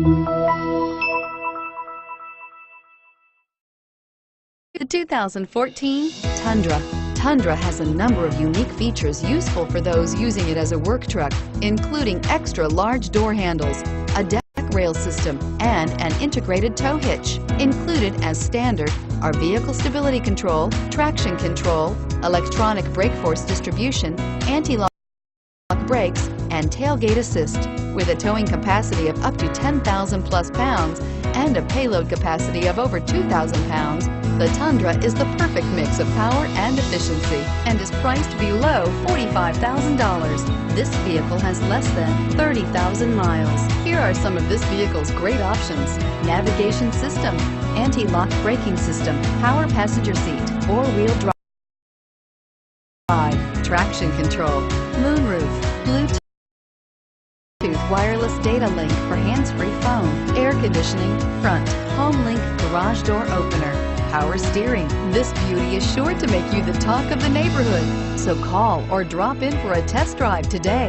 The 2014 Tundra. Tundra has a number of unique features useful for those using it as a work truck, including extra large door handles, a deck rail system, and an integrated tow hitch. Included as standard are vehicle stability control, traction control, electronic brake force distribution, anti-lock brakes, and tailgate assist. With a towing capacity of up to 10,000 plus pounds and a payload capacity of over 2,000 pounds, the Tundra is the perfect mix of power and efficiency and is priced below $45,000. This vehicle has less than 30,000 miles. Here are some of this vehicle's great options: navigation system, anti-lock braking system, power passenger seat, four-wheel drive, traction control, moonroof, Bluetooth wireless data link for hands-free phone, air conditioning, front, HomeLink garage door opener, power steering. This beauty is sure to make you the talk of the neighborhood. So call or drop in for a test drive today.